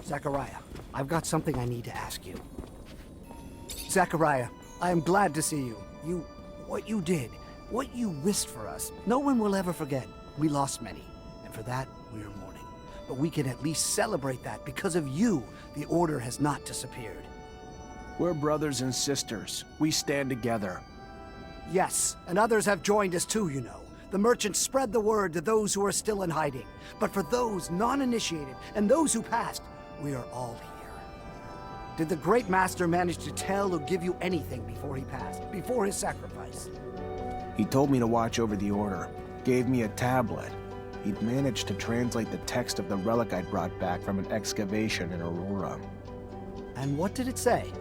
Zachariah, I've got something I need to ask you. Zachariah, I am glad to see you. What you did, what you risked for us, no one will ever forget. We lost many, and for that, we are mourning. But we can at least celebrate that because of you, the Order has not disappeared. We're brothers and sisters. We stand together. Yes, and others have joined us too, you know. The merchants spread the word to those who are still in hiding. But for those non-initiated and those who passed, we are all here. Did the Great Master manage to tell or give you anything before he passed, before his sacrifice? He told me to watch over the Order, gave me a tablet. He'd managed to translate the text of the relic I'd brought back from an excavation in Aurora. And what did it say?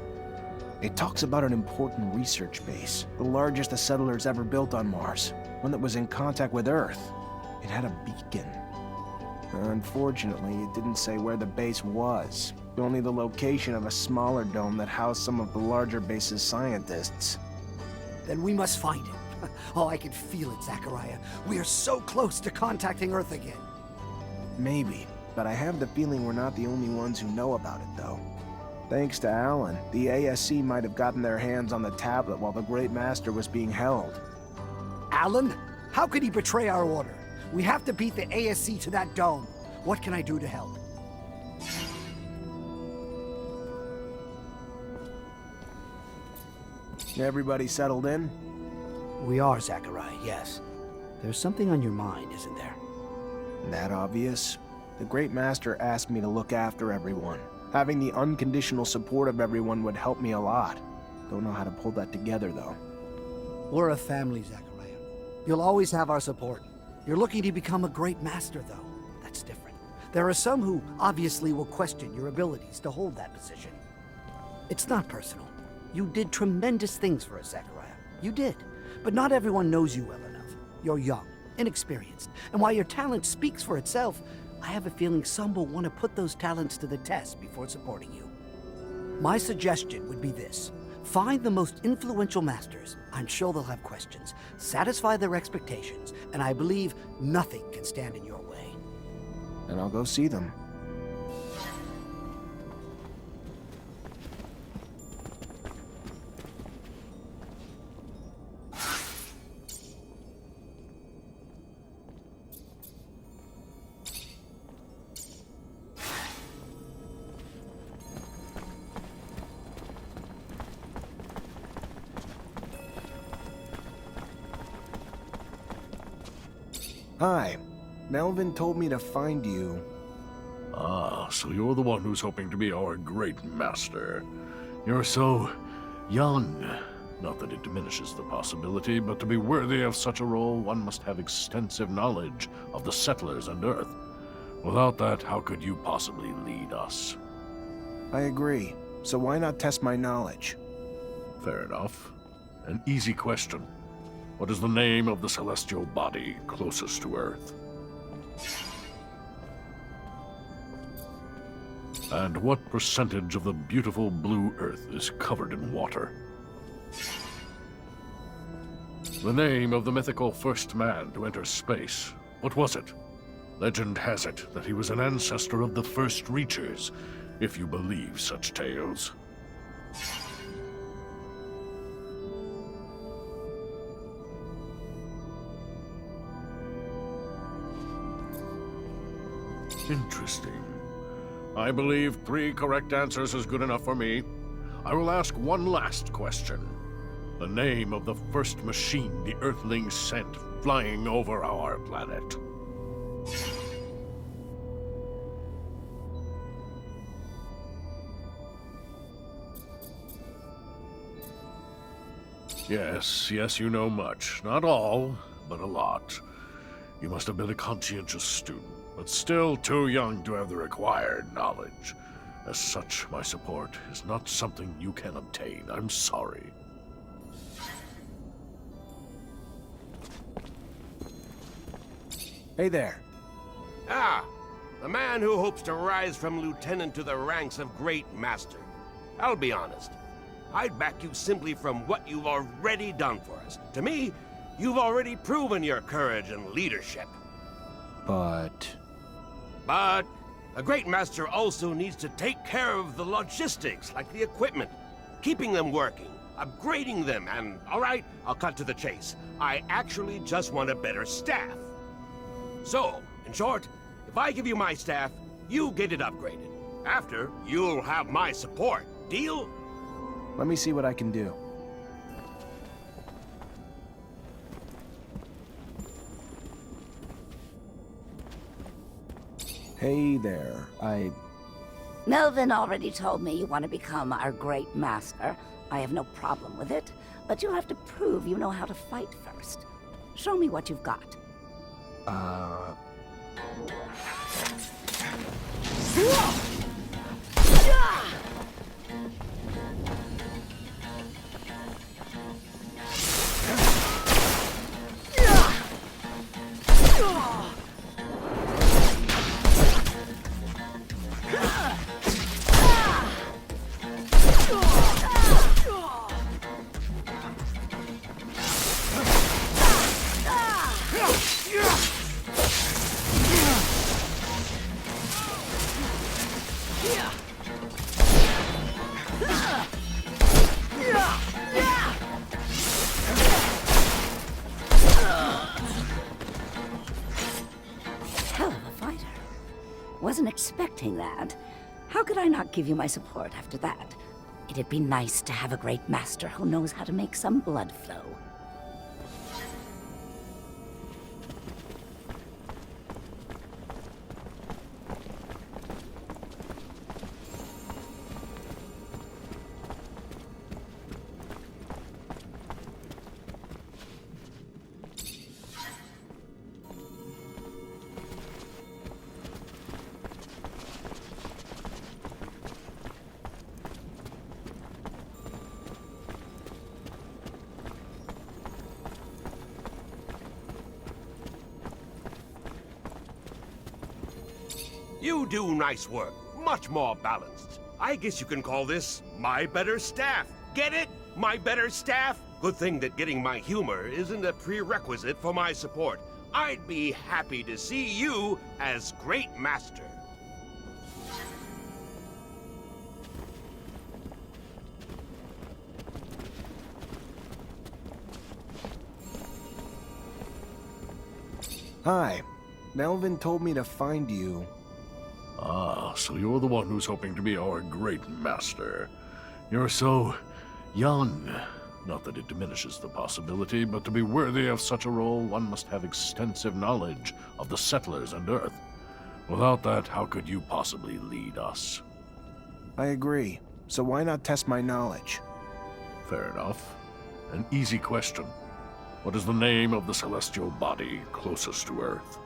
It talks about an important research base, the largest the settlers ever built on Mars, one that was in contact with Earth. It had a beacon. Unfortunately, it didn't say where the base was, only the location of a smaller dome that housed some of the larger base's scientists. Then we must find it. Oh, I can feel it, Zachariah. We are so close to contacting Earth again. Maybe, but I have the feeling we're not the only ones who know about it, though. Thanks to Alan, the ASC might have gotten their hands on the tablet while the Great Master was being held. Alan? How could he betray our order? We have to beat the ASC to that dome. What can I do to help? Everybody settled in? We are, Zachariah, yes. There's something on your mind, isn't there? That obvious? The Great Master asked me to look after everyone. Having the unconditional support of everyone would help me a lot. Don't know how to pull that together, though. We're a family, Zachariah. You'll always have our support. You're looking to become a great master, though. That's different. There are some who obviously will question your abilities to hold that position. It's not personal. You did tremendous things for us, Zachariah. You did. But not everyone knows you well enough. You're young, inexperienced, and while your talent speaks for itself, I have a feeling some will want to put those talents to the test before supporting you. My suggestion would be this. Find the most influential masters. I'm sure they'll have questions. Satisfy their expectations, and I believe nothing can stand in your way. And I'll go see them. Hi. Melvin told me to find you. Ah, so you're the one who's hoping to be our great master. You're so young. Not that it diminishes the possibility, but to be worthy of such a role, one must have extensive knowledge of the settlers and Earth. Without that, how could you possibly lead us? I agree. So why not test my knowledge? Fair enough. An easy question. What is the name of the celestial body closest to Earth? And what percentage of the beautiful blue Earth is covered in water? The name of the mythical first man to enter space. What was it? Legend has it that he was an ancestor of the first Reachers, if you believe such tales. Interesting. I believe 3 correct answers is good enough for me. I will ask one last question. The name of the first machine the Earthlings sent flying over our planet. Yes, you know much. Not all, but a lot. You must have been a conscientious student, but still too young to have the required knowledge. As such, my support is not something you can obtain. I'm sorry. Hey there. Ah, the man who hopes to rise from lieutenant to the ranks of great master. I'll be honest. I'd back you simply from what you've already done for us. To me, you've already proven your courage and leadership. But... But A great master also needs to take care of the logistics, like the equipment, keeping them working, upgrading them, and all right, I'll cut to the chase. I actually just want a better staff. So, in short, if I give you my staff, you get it upgraded. After, you'll have my support. Deal? Let me see what I can do. Hey there, Melvin already told me you want to become our great master. I have no problem with it, but you have to prove you know how to fight first. Show me what you've got. Hell of a fighter. Wasn't expecting that. How could I not give you my support after that? It'd be nice to have a great master who knows how to make some blood flow. You do nice work. Much more balanced. I guess you can call this my better staff. Get it? My better staff? Good thing that getting my humor isn't a prerequisite for my support. I'd be happy to see you as great master. Hi. Melvin told me to find you. Ah, so you're the one who's hoping to be our great master. You're so young. Not that it diminishes the possibility, but to be worthy of such a role, one must have extensive knowledge of the settlers and Earth. Without that, how could you possibly lead us? I agree. So why not test my knowledge? Fair enough. An easy question. What is the name of the celestial body closest to Earth?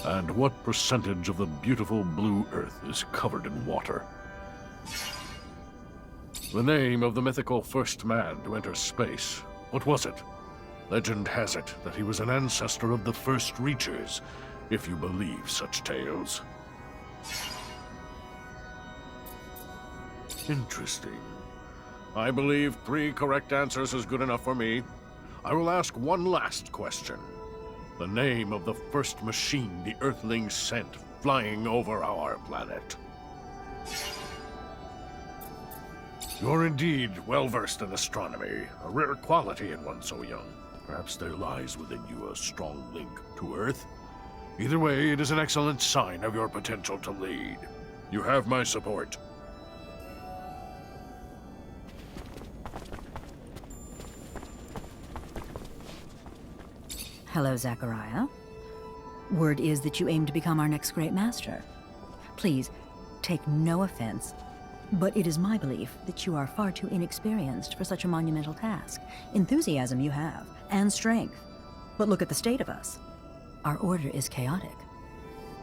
And what percentage of the beautiful blue Earth is covered in water? The name of the mythical first man to enter space. What was it? Legend has it that he was an ancestor of the first Reachers, if you believe such tales. Interesting. I believe 3 correct answers is good enough for me. I will ask one last question. The name of the first machine the Earthlings sent flying over our planet. You're indeed well-versed in astronomy, a rare quality in one so young. Perhaps there lies within you a strong link to Earth. Either way, it is an excellent sign of your potential to lead. You have my support. Hello, Zachariah. Word is that you aim to become our next great master. Please, take no offense, but it is my belief that you are far too inexperienced for such a monumental task. Enthusiasm you have, and strength. But look at the state of us. Our order is chaotic.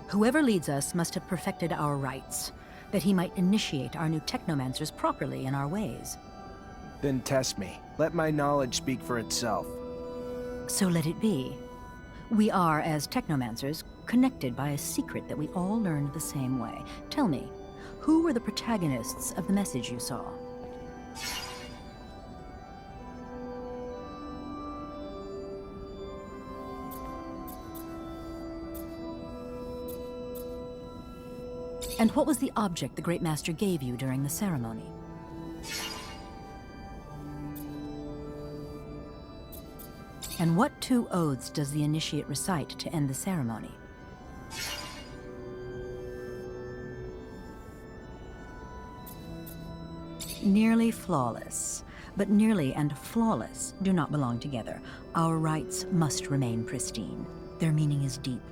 Whoever leads us must have perfected our rites, that he might initiate our new Technomancers properly in our ways. Then test me. Let my knowledge speak for itself. So let it be. We are, as Technomancers, connected by a secret that we all learned the same way. Tell me, who were the protagonists of the message you saw? And what was the object the Great Master gave you during the ceremony? And what 2 oaths does the initiate recite to end the ceremony? Nearly flawless. But nearly and flawless do not belong together. Our rites must remain pristine. Their meaning is deep,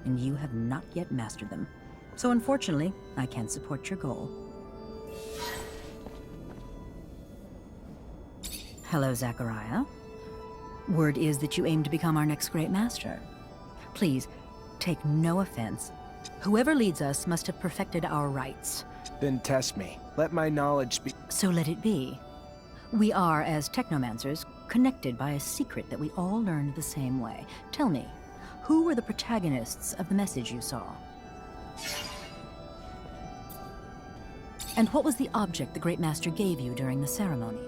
and you have not yet mastered them. So unfortunately, I can't support your goal. Hello, Zachariah. Word is that you aim to become our next great master. Please, take no offense. Whoever leads us must have perfected our rites. Then test me. Let my knowledge be. So let it be. We are, as Technomancers, connected by a secret that we all learned the same way. Tell me, who were the protagonists of the message you saw? And what was the object the Great Master gave you during the ceremony?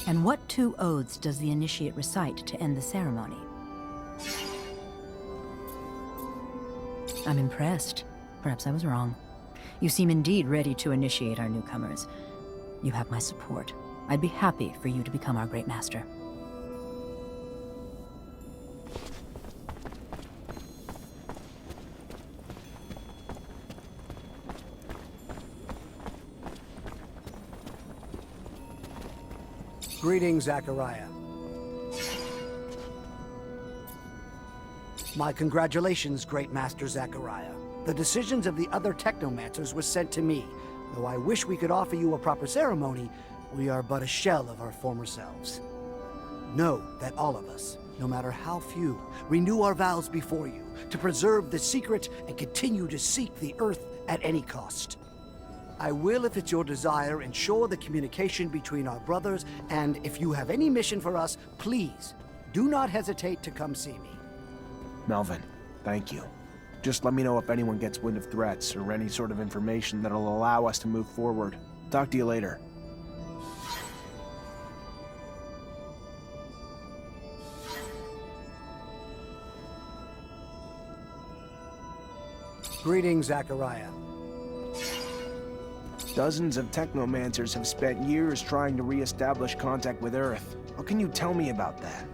And what 2 oaths does the initiate recite to end the ceremony? I'm impressed. Perhaps I was wrong. You seem indeed ready to initiate our newcomers. You have my support. I'd be happy for you to become our Great Master. Greetings, Zachariah. My congratulations, Great Master Zachariah. The decisions of the other Technomancers were sent to me. Though I wish we could offer you a proper ceremony, we are but a shell of our former selves. Know that all of us, no matter how few, renew our vows before you to preserve the secret and continue to seek the Earth at any cost. I will, if it's your desire, ensure the communication between our brothers, and if you have any mission for us, please, do not hesitate to come see me. Melvin, thank you. Just let me know if anyone gets wind of threats or any sort of information that'll allow us to move forward. Talk to you later. Greetings, Zachariah. Dozens of Technomancers have spent years trying to re-establish contact with Earth. What can you tell me about that?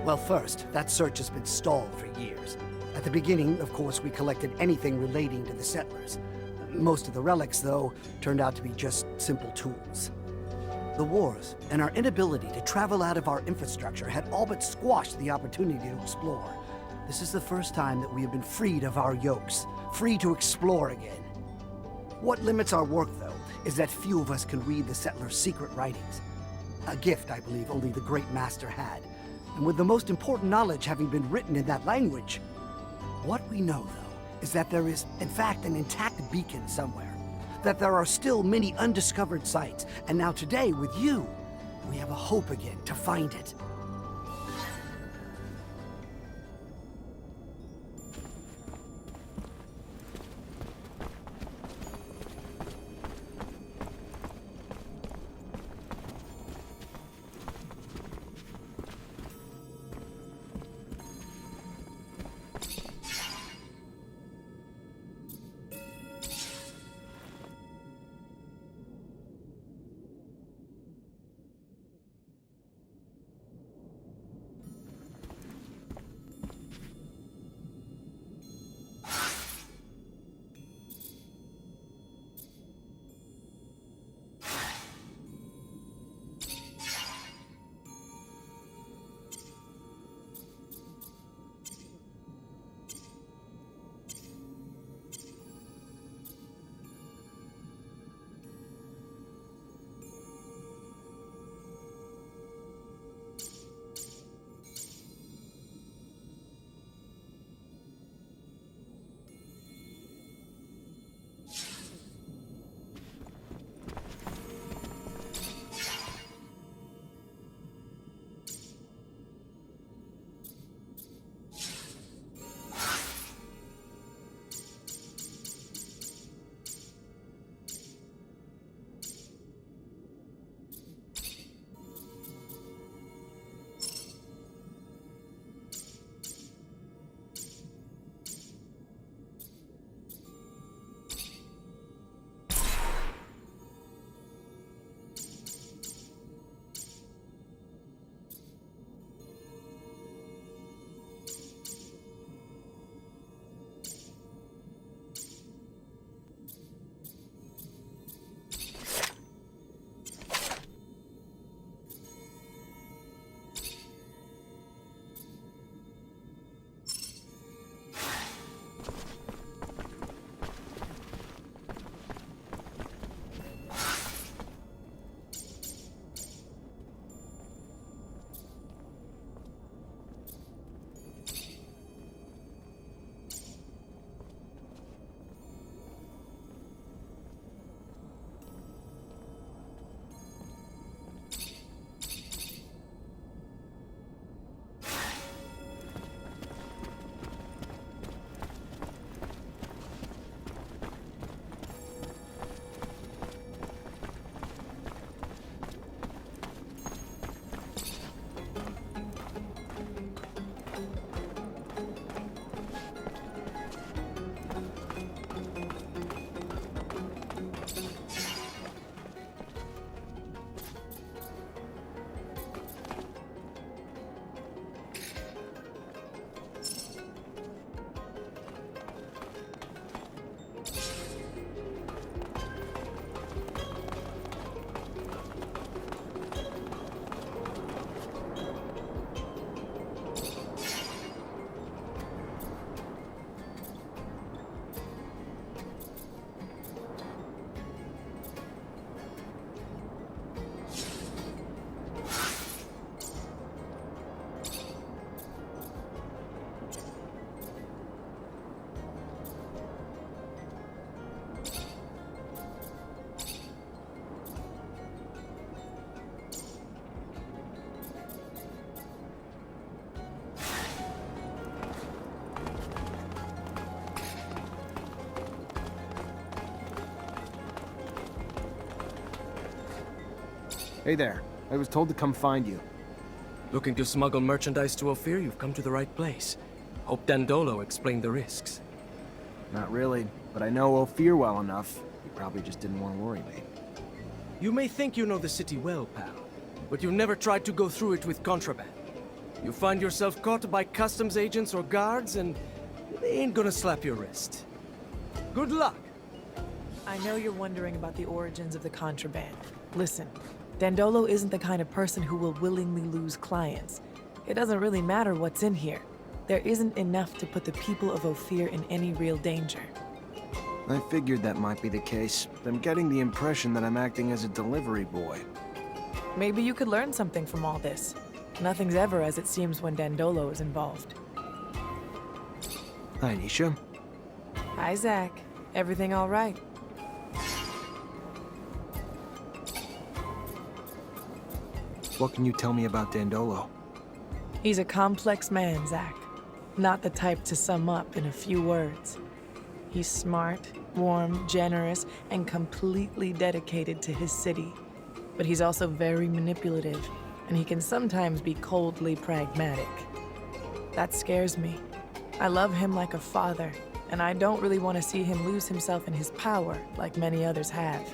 Well, first, that search has been stalled for years. At the beginning, of course, we collected anything relating to the settlers. Most of the relics, though, turned out to be just simple tools. The wars and our inability to travel out of our infrastructure had all but squashed the opportunity to explore. This is the first time that we have been freed of our yokes, free to explore again. What limits our work, though, is that few of us can read the settlers' secret writings. A gift, I believe, only the Great Master had. And with the most important knowledge having been written in that language, what we know, though, is that there is, in fact, an intact beacon somewhere. That there are still many undiscovered sites. And now today, with you, we have a hope again to find it. Hey there. I was told to come find you. Looking to smuggle merchandise to Ophir? You've come to the right place. Hope Dandolo explained the risks. Not really, but I know Ophir well enough. He probably just didn't want to worry me. You may think you know the city well, pal, but you've never tried to go through it with contraband. You find yourself caught by customs agents or guards, and they ain't gonna slap your wrist. Good luck! I know you're wondering about the origins of the contraband. Listen, Dandolo isn't the kind of person who will willingly lose clients. It doesn't really matter what's in here. There isn't enough to put the people of Ophir in any real danger. I figured that might be the case, but I'm getting the impression that I'm acting as a delivery boy. Maybe you could learn something from all this. Nothing's ever as it seems when Dandolo is involved. Hi, Nisha. Hi, Zach. Everything all right? What can you tell me about Dandolo? He's a complex man, Zach. Not the type to sum up in a few words. He's smart, warm, generous, and completely dedicated to his city. But he's also very manipulative, and he can sometimes be coldly pragmatic. That scares me. I love him like a father, and I don't really want to see him lose himself in his power like many others have.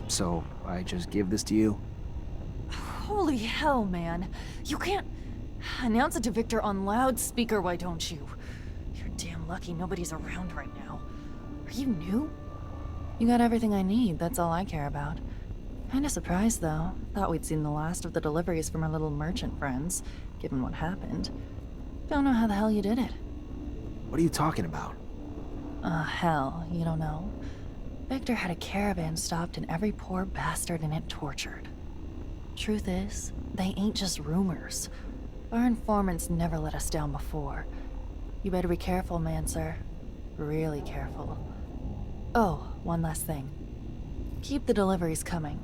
So, I just give this to you? Holy hell, man. You can't announce it to Victor on loudspeaker, why don't you? You're damn lucky nobody's around right now. Are you new? You got everything I need, that's all I care about. Kinda surprised, though. Thought we'd seen the last of the deliveries from our little merchant friends, given what happened. Don't know how the hell you did it. What are you talking about? Hell, you don't know. Victor had a caravan stopped and every poor bastard in it tortured. Truth is, they ain't just rumors. Our informants never let us down before. You better be careful, Mancer. Really careful. Oh, one last thing. Keep the deliveries coming.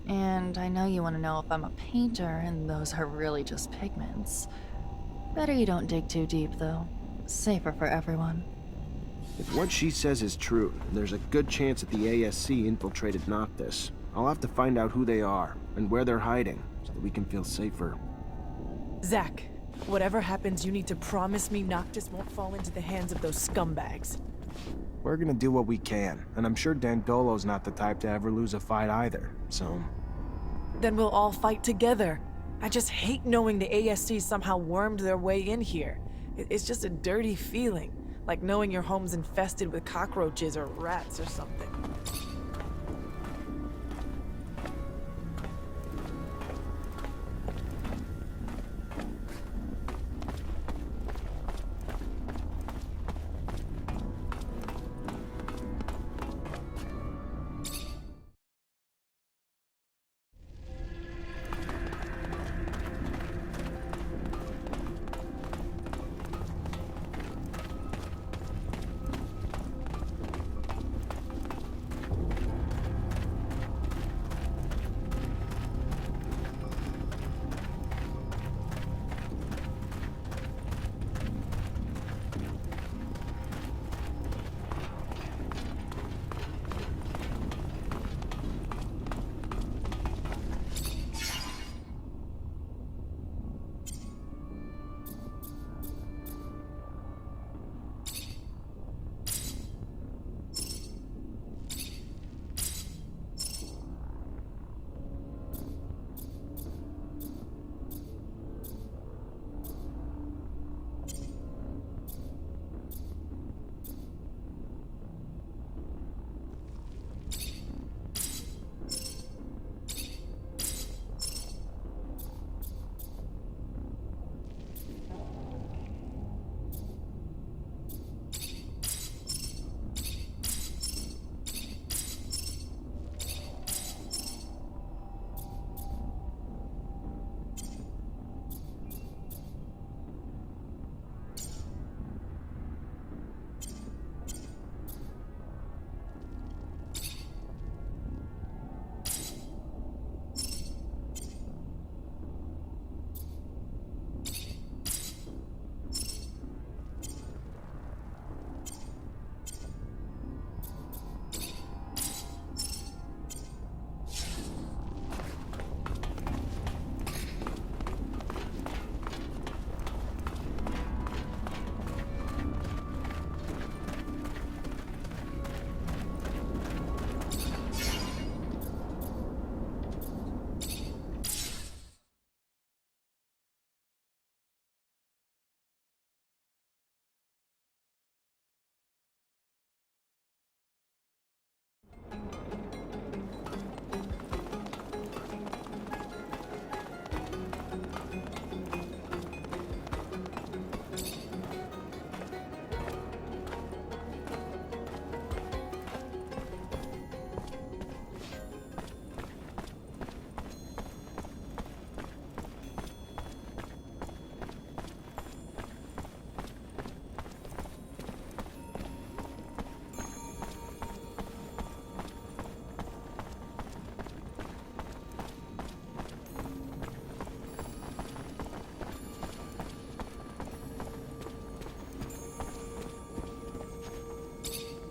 And I know you want to know if I'm a painter, and those are really just pigments. Better you don't dig too deep, though. Safer for everyone. If what she says is true, there's a good chance that the ASC infiltrated Noctis. I'll have to find out who they are, and where they're hiding, so that we can feel safer. Zack, whatever happens, you need to promise me Noctis won't fall into the hands of those scumbags. We're gonna do what we can, and I'm sure Dandolo's not the type to ever lose a fight either, so... Then we'll all fight together. I just hate knowing the ASC somehow wormed their way in here. It's just a dirty feeling, like knowing your home's infested with cockroaches or rats or something.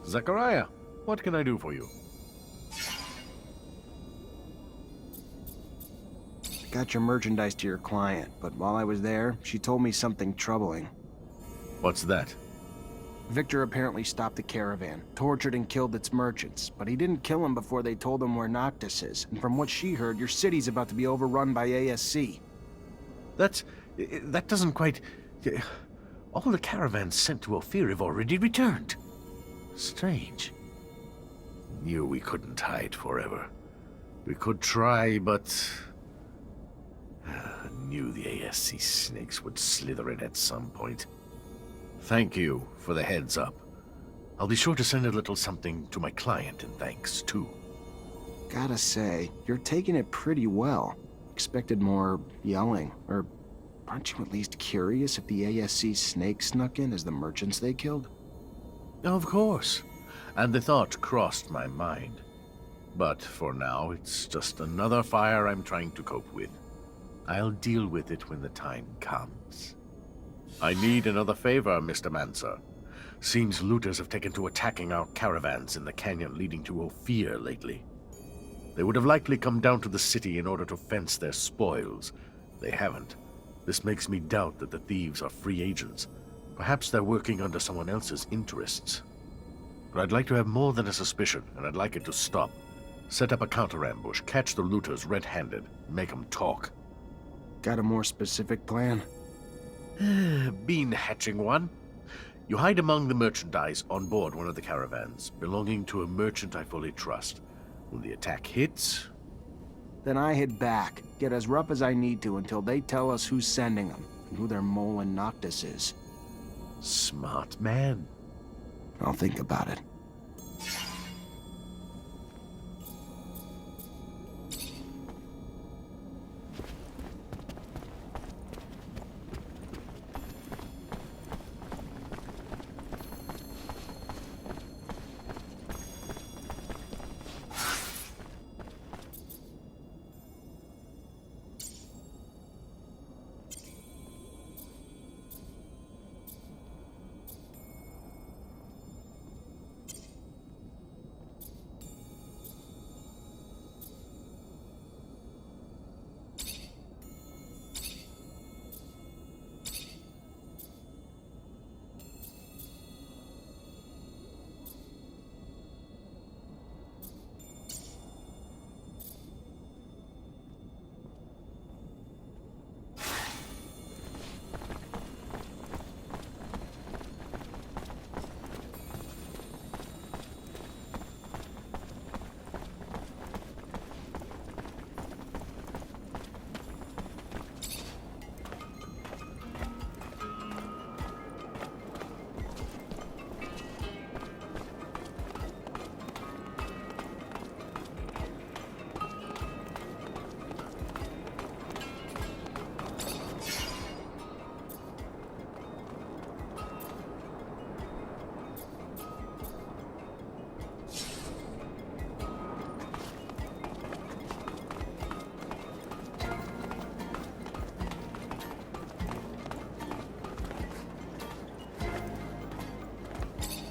Zachariah, what can I do for you? Got your merchandise to your client, but while I was there, she told me something troubling. What's that? Victor apparently stopped the caravan, tortured and killed its merchants, but he didn't kill them before they told him where Noctis is, and from what she heard, your city's about to be overrun by ASC. That doesn't quite... All the caravans sent to Ophir have already returned. Strange. Knew we couldn't hide forever. We could try, but... Knew the ASC snakes would slither in at some point. Thank you for the heads up. I'll be sure to send a little something to my client in thanks, too. Gotta say, you're taking it pretty well. Expected more yelling, or aren't you at least curious if the ASC snake snuck in as the merchants they killed? Of course. And the thought crossed my mind. But for now, it's just another fire I'm trying to cope with. I'll deal with it when the time comes. I need another favor, Mr. Mancer. Seems looters have taken to attacking our caravans in the canyon leading to Ophir lately. They would have likely come down to the city in order to fence their spoils. They haven't. This makes me doubt that the thieves are free agents. Perhaps they're working under someone else's interests. But I'd like to have more than a suspicion, and I'd like it to stop. Set up a counter-ambush, catch the looters red-handed, make them talk. Got a more specific plan? Been hatching one. You hide among the merchandise on board one of the caravans, belonging to a merchant I fully trust. When the attack hits... Then I head back, get as rough as I need to until they tell us who's sending them, and who their mole in Noctis is. Smart man. I'll think about it.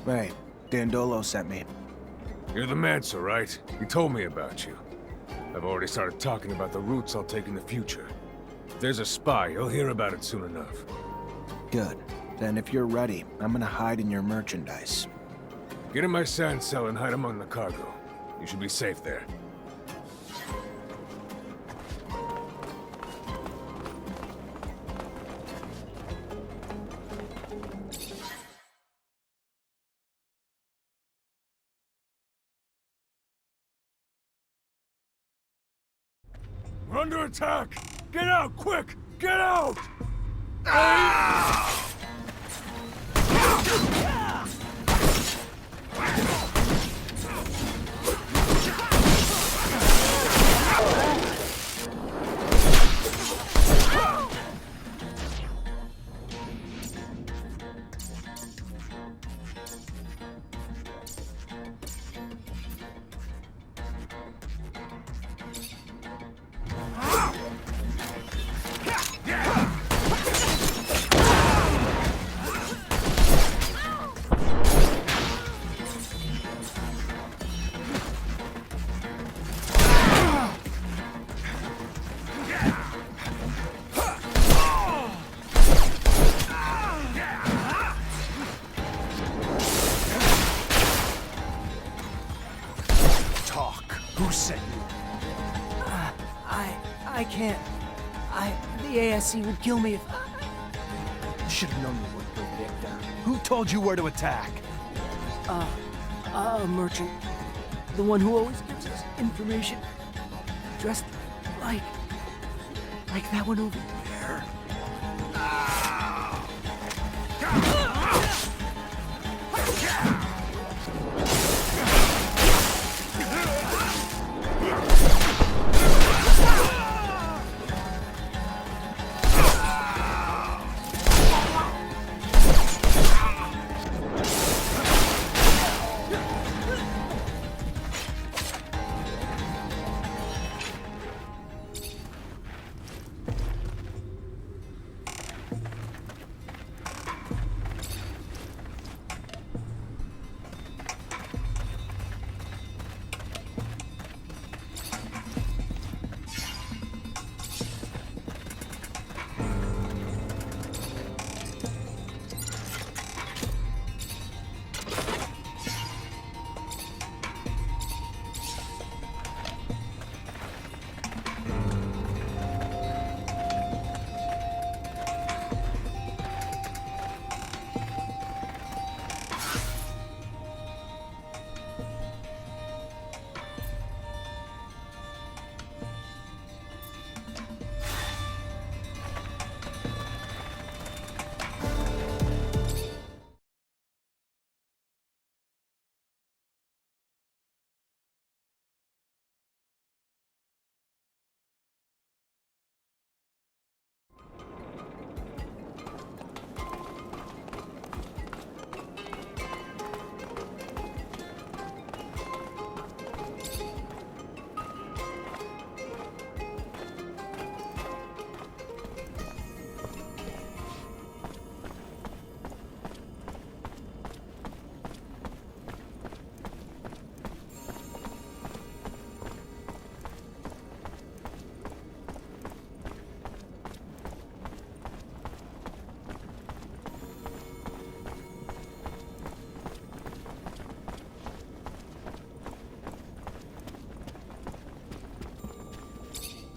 Hey, Dandolo sent me. You're the Mancer, right? He told me about you. I've already started talking about the routes I'll take in the future. If there's a spy, you'll hear about it soon enough. Good. Then if you're ready, I'm gonna hide in your merchandise. Get in my sand cell and hide among the cargo. You should be safe there. We're under attack! Get out, quick! Get out! Who sent you? I can't. The ASC would kill me if... You should have known you would go, Victor. Who told you where to attack? A merchant. The one who always gives us information. Dressed like that one over there.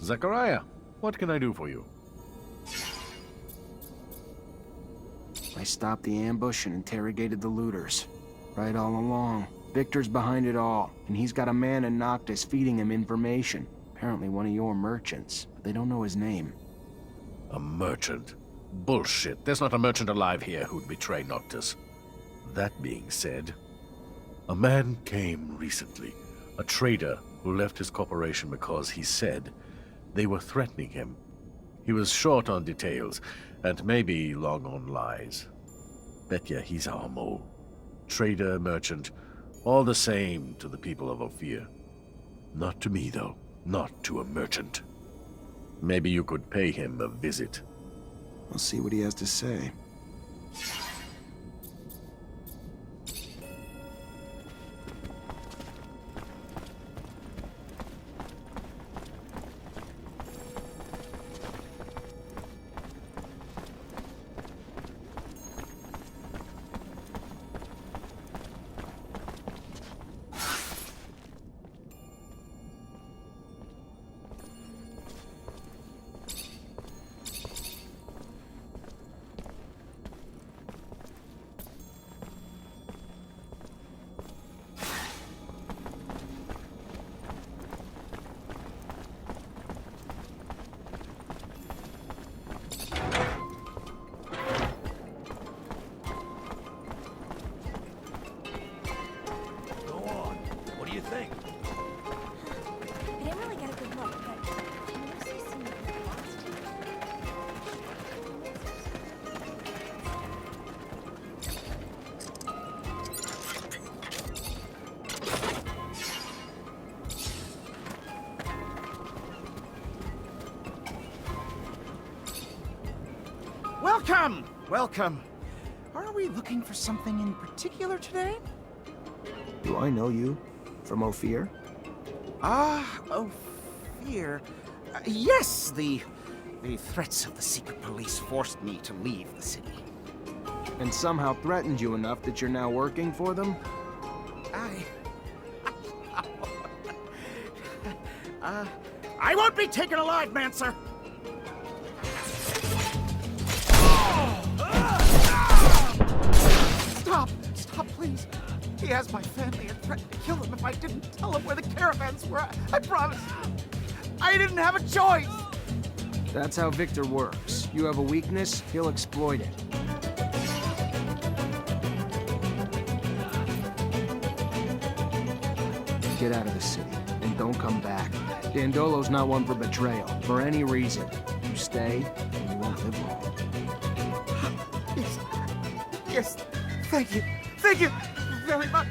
Zachariah, what can I do for you? I stopped the ambush and interrogated the looters. Right all along. Victor's behind it all, and he's got a man in Noctis feeding him information. Apparently one of your merchants, but they don't know his name. A merchant? Bullshit. There's not a merchant alive here who'd betray Noctis. That being said, a man came recently. A trader who left his corporation because he said they were threatening him. He was short on details, and maybe long on lies. Bet ya he's our mole. Trader, merchant, all the same to the people of Ophir. Not to me, though. Not to a merchant. Maybe you could pay him a visit. I'll see what he has to say. I didn't really get a good look, but he mostly seemed lost. Welcome! Welcome. Are we looking for something in particular today? Do I know you? From Ophir? Ophir. Yes, the threats of the secret police forced me to leave the city. And somehow threatened you enough that you're now working for them? I won't be taken alive, Mancer! Stop! Stop, please! He has my family and threatened to kill them if I didn't tell him where the caravans were. I promise. I didn't have a choice! That's how Victor works. You have a weakness, he'll exploit it. Get out of the city, and don't come back. Dandolo's not one for betrayal, for any reason. You stay, and you won't live long. Yes. Yes. Thank you. Thank you very much.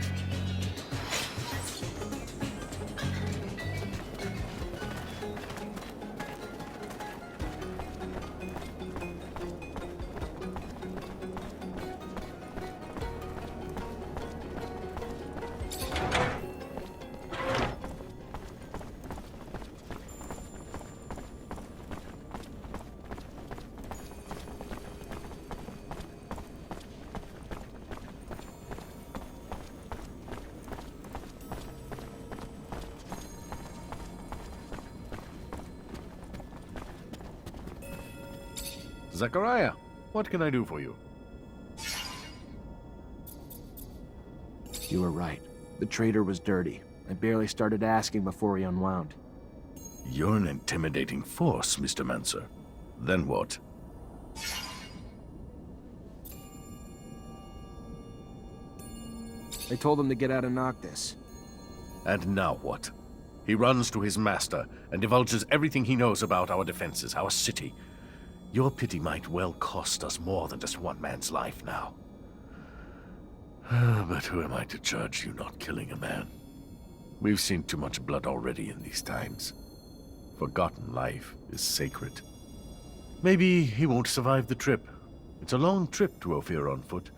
Zachariah, what can I do for you? You were right. The trader was dirty. I barely started asking before he unwound. You're an intimidating force, Mr. Mancer. Then what? I told him to get out of Noctis. And now what? He runs to his master and divulges everything he knows about our defenses, our city. Your pity might well cost us more than just one man's life now. But who am I to judge you not killing a man? We've seen too much blood already in these times. Forgotten life is sacred. Maybe he won't survive the trip. It's a long trip to Ophir on foot.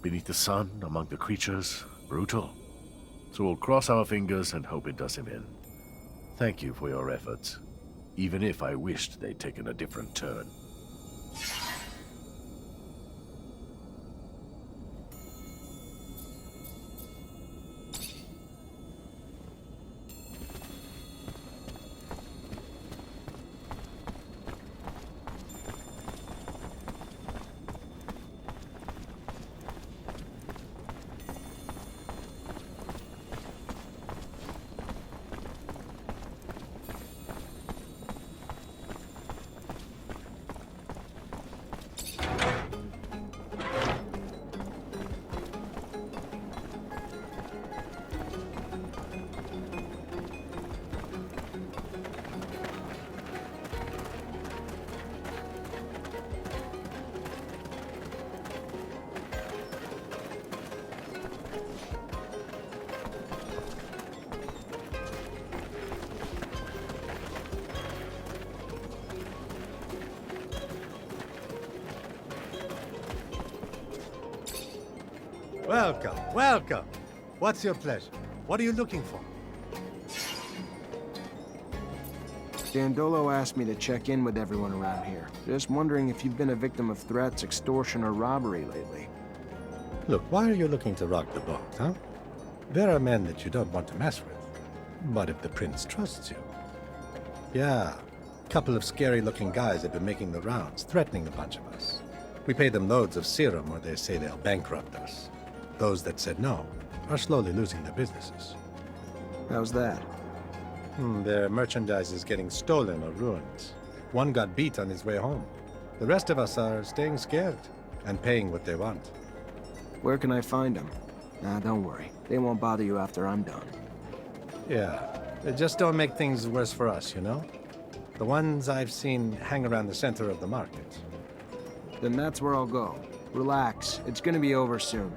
Beneath the sun, among the creatures, brutal. So we'll cross our fingers and hope it does him in. Thank you for your efforts, even if I wished they'd taken a different turn. Welcome, welcome. What's your pleasure? What are you looking for? Dandolo asked me to check in with everyone around here. Just wondering if you've been a victim of threats, extortion, or robbery lately. Look, why are you looking to rock the boat, huh? There are men that you don't want to mess with. But if the prince trusts you... Yeah, a couple of scary-looking guys have been making the rounds, threatening a bunch of us. We pay them loads of serum or they say they'll bankrupt us. Those that said no are slowly losing their businesses. How's that? Their merchandise is getting stolen or ruined. One got beat on his way home. The rest of us are staying scared and paying what they want. Where can I find them? Nah, don't worry. They won't bother you after I'm done. Yeah, they just don't make things worse for us, you know? The ones I've seen hang around the center of the market. Then that's where I'll go. Relax. It's gonna be over soon.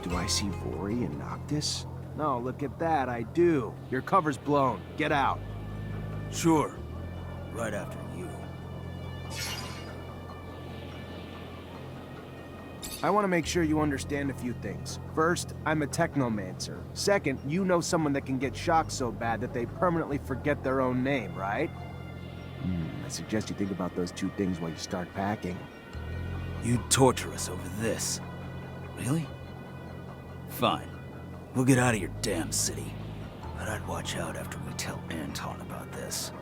Do I see Vori and Noctis? No, look at that, I do. Your cover's blown. Get out. Sure. Right after you. I want to make sure you understand a few things. First, I'm a Technomancer. Second, you know someone that can get shocked so bad that they permanently forget their own name, right? I suggest you think about those two things while you start packing. You'd torture us over this. Really? Fine. We'll get out of your damn city. But I'd watch out after we tell Anton about this.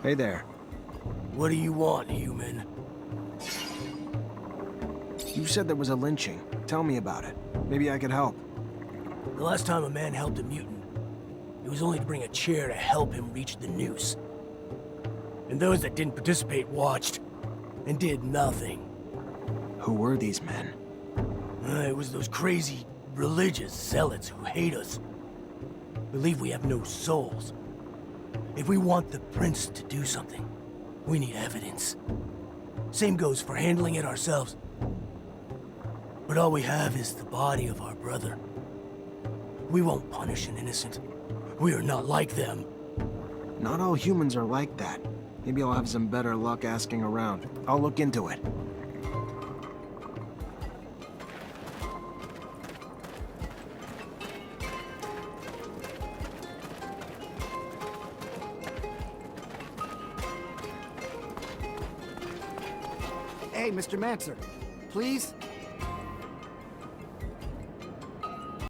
Hey there. What do you want, human? You said there was a lynching. Tell me about it. Maybe I could help. The last time a man helped a mutant, it was only to bring a chair to help him reach the noose. And those that didn't participate watched and did nothing. Who were these men? It was those crazy religious zealots who hate us. Believe we have no souls. If we want the prince to do something, we need evidence. Same goes for handling it ourselves. But all we have is the body of our brother. We won't punish an innocent. We are not like them. Not all humans are like that. Maybe I'll have some better luck asking around. I'll look into it. Hey, Mr. Mancer, please?